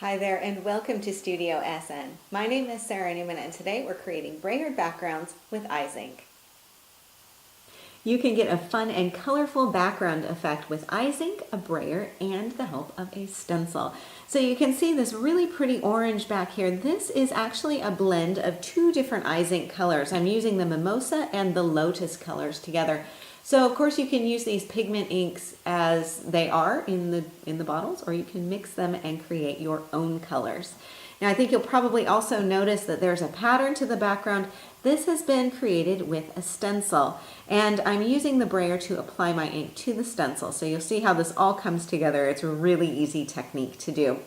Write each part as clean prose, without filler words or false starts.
Hi there and welcome to Studio SN. My name is Sara Naumann and today we're creating brayered backgrounds with Izink. You can get a fun and colorful background effect with Izink, a brayer, and the help of a stencil. So you can see this really pretty orange back here. This is actually a blend of two different Izink colors. I'm using the mimosa and the lotus colors together. So of course you can use these pigment inks as they are in the bottles, or you can mix them and create your own colors. Now I think you'll probably also notice that there's a pattern to the background. This has been created with a stencil, and I'm using the brayer to apply my ink to the stencil. So you'll see how this all comes together. It's a really easy technique to do.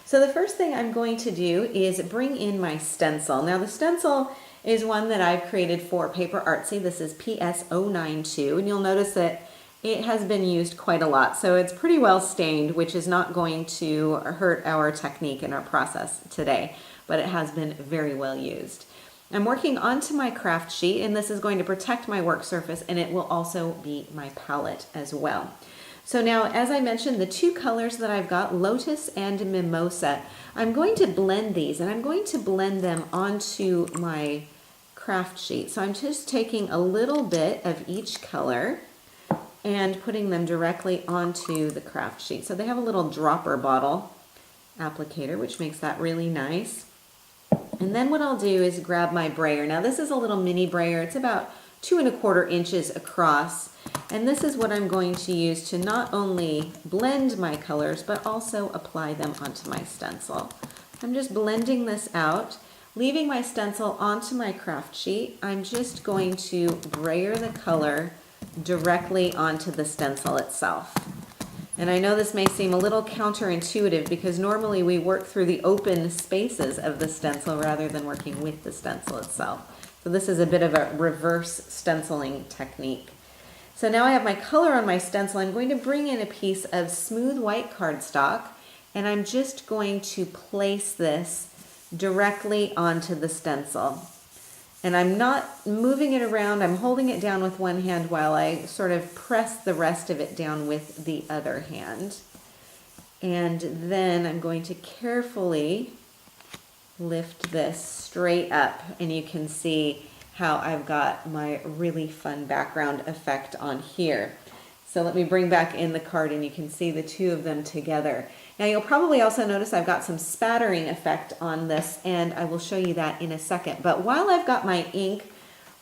So the first thing I'm going to do is bring in my stencil. Now the stencil is one that I've created for PaperArtsy. This is PS092, and you'll notice that it has been used quite a lot. So it's pretty well stained, which is not going to hurt our technique and our process today, but it has been very well used. I'm working onto my craft sheet, and this is going to protect my work surface, and it will also be my palette as well. So now, as I mentioned, the two colors that I've got, Lotus and Mimosa, I'm going to blend these, and I'm going to blend them onto my craft sheet. So I'm just taking a little bit of each color and putting them directly onto the craft sheet. So they have a little dropper bottle applicator, which makes that really nice. And then what I'll do is grab my brayer. Now this is a little mini brayer. It's about 2¼ inches across. And this is what I'm going to use to not only blend my colors, but also apply them onto my stencil. I'm just blending this out, leaving my stencil onto my craft sheet. I'm just going to brayer the color directly onto the stencil itself. And I know this may seem a little counterintuitive because normally we work through the open spaces of the stencil rather than working with the stencil itself. So this is a bit of a reverse stenciling technique. So now I have my color on my stencil. I'm going to bring in a piece of smooth white cardstock, and I'm just going to place this directly onto the stencil. And I'm not moving it around, I'm holding it down with one hand while I sort of press the rest of it down with the other hand. And then I'm going to carefully lift this straight up, and you can see how I've got my really fun background effect on here. So let me bring back in the card, and you can see the two of them together. Now you'll probably also notice I've got some spattering effect on this, and I will show you that in a second. But while I've got my ink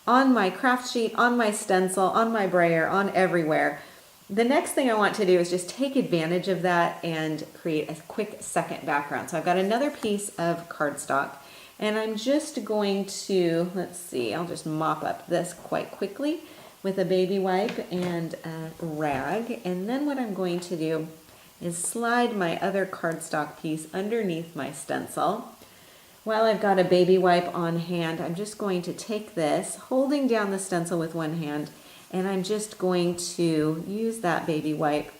on my craft sheet, on my stencil, on my brayer, on everywhere, the next thing I want to do is just take advantage of that and create a quick second background. So I've got another piece of cardstock, and I'm just going to, let's see, I'll just mop up this quite quickly with a baby wipe and a rag. And then what I'm going to do is slide my other cardstock piece underneath my stencil. While I've got a baby wipe on hand, I'm just going to take this, holding down the stencil with one hand, and I'm just going to use that baby wipe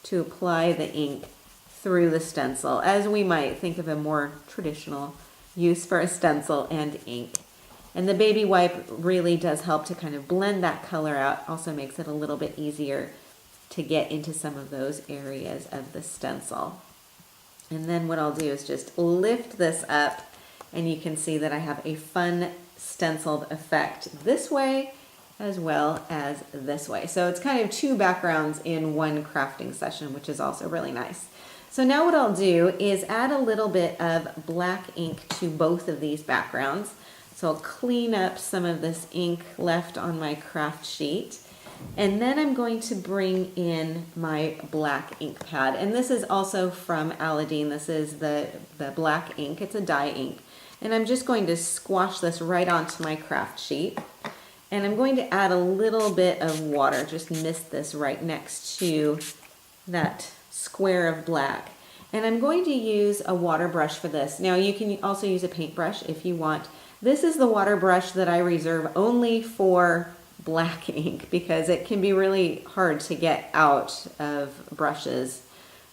to apply the ink through the stencil, as we might think of a more traditional use for a stencil and ink. And the baby wipe really does help to kind of blend that color out, also makes it a little bit easier to get into some of those areas of the stencil. And then what I'll do is just lift this up, and you can see that I have a fun stenciled effect this way as well as this way. So it's kind of two backgrounds in one crafting session, which is also really nice. So now what I'll do is add a little bit of black ink to both of these backgrounds. So I'll clean up some of this ink left on my craft sheet. And then I'm going to bring in my black ink pad. And this is also from Aladine. This is the black ink. It's a dye ink. And I'm just going to squash this right onto my craft sheet. And I'm going to add a little bit of water. Just mist this right next to that square of black. And I'm going to use a water brush for this. Now you can also use a paintbrush if you want. This is the water brush that I reserve only for black ink because it can be really hard to get out of brushes.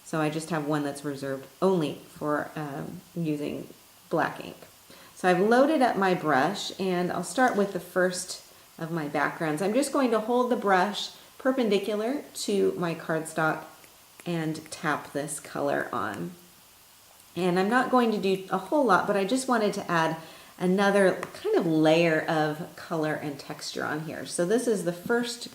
So I just have one that's reserved only for using black ink. So I've loaded up my brush, and I'll start with the first of my backgrounds. I'm just going to hold the brush perpendicular to my cardstock and tap this color on. And I'm not going to do a whole lot, but I just wanted to add another kind of layer of color and texture on here. So this is the first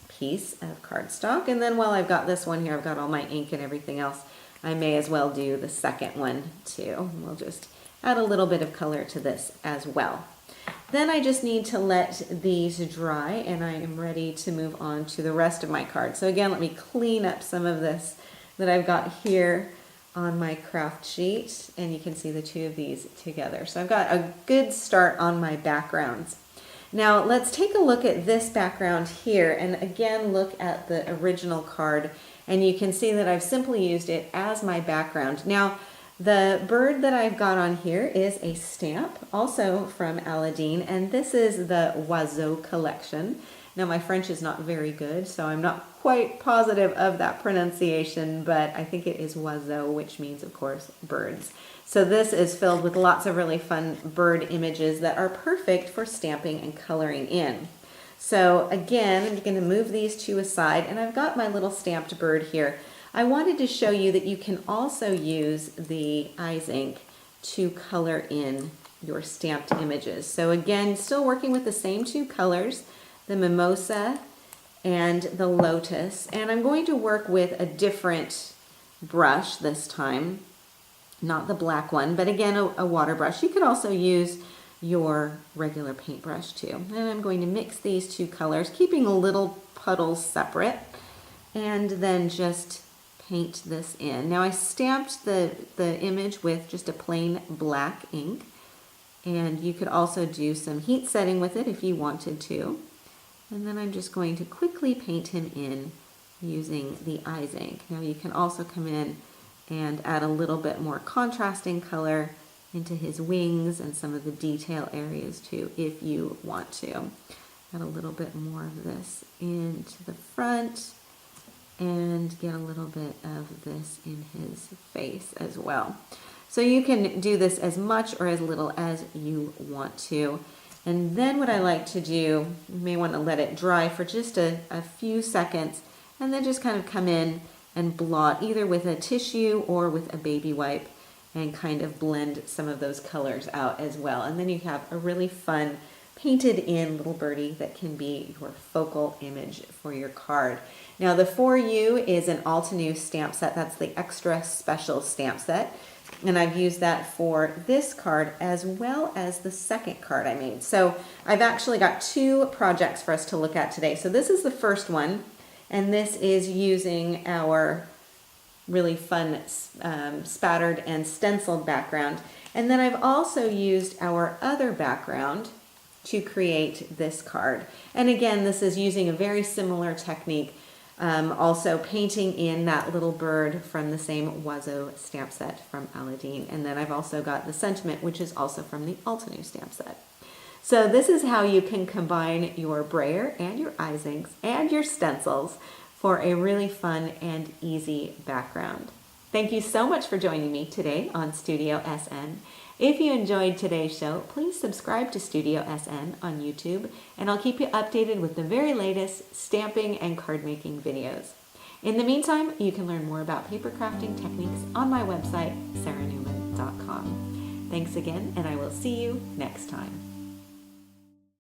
piece of cardstock, and then while I've got this one here, I've got all my ink and everything else, I may as well do the second one too. We'll just add a little bit of color to this as well. Then I just need to let these dry, and I am ready to move on to the rest of my card. So again, let me clean up some of this that I've got here on my craft sheet, and you can see the two of these together. So I've got a good start on my backgrounds. Now let's take a look at this background here, and again look at the original card, and you can see that I've simply used it as my background. Now the bird that I've got on here is a stamp, also from Aladine, and this is the Oiseau collection. Now my French is not very good, so I'm not quite positive of that pronunciation, but I think it is oiseau, which means, of course, birds. So this is filled with lots of really fun bird images that are perfect for stamping and coloring in. So again, I'm going to move these two aside, and I've got my little stamped bird here. I wanted to show you that you can also use the Izink to color in your stamped images. So again, still working with the same two colors, the mimosa and the lotus, and I'm going to work with a different brush this time, not the black one, but again a water brush. You could also use your regular paintbrush too. And I'm going to mix these two colors, keeping the little puddles separate, and then just paint this in. Now I stamped the image with just a plain black ink, and you could also do some heat setting with it if you wanted to. And then I'm just going to quickly paint him in using the Izink. Now you can also come in and add a little bit more contrasting color into his wings and some of the detail areas too, if you want to. Add a little bit more of this into the front and get a little bit of this in his face as well. So you can do this as much or as little as you want to. And then what I like to do, you may want to let it dry for just a few seconds, and then just kind of come in and blot either with a tissue or with a baby wipe and kind of blend some of those colors out as well. And then you have a really fun painted in little birdie that can be your focal image for your card. Now the For You is an Altenew stamp set. That's the extra special stamp set. And I've used that for this card as well as the second card I made. So I've actually got two projects for us to look at today. So this is the first one, and this is using our really fun spattered and stenciled background. And then I've also used our other background to create this card. And again, this is using a very similar technique. Also painting in that little bird from the same Oiseau stamp set from Aladine. And then I've also got the sentiment, which is also from the Altenew stamp set. So this is how you can combine your brayer and your Izinks and your stencils for a really fun and easy background. Thank you so much for joining me today on Studio SN. If you enjoyed today's show, please subscribe to Studio SN on YouTube, and I'll keep you updated with the very latest stamping and card making videos. In the meantime, you can learn more about paper crafting techniques on my website, saranaumann.com. Thanks again, and I will see you next time.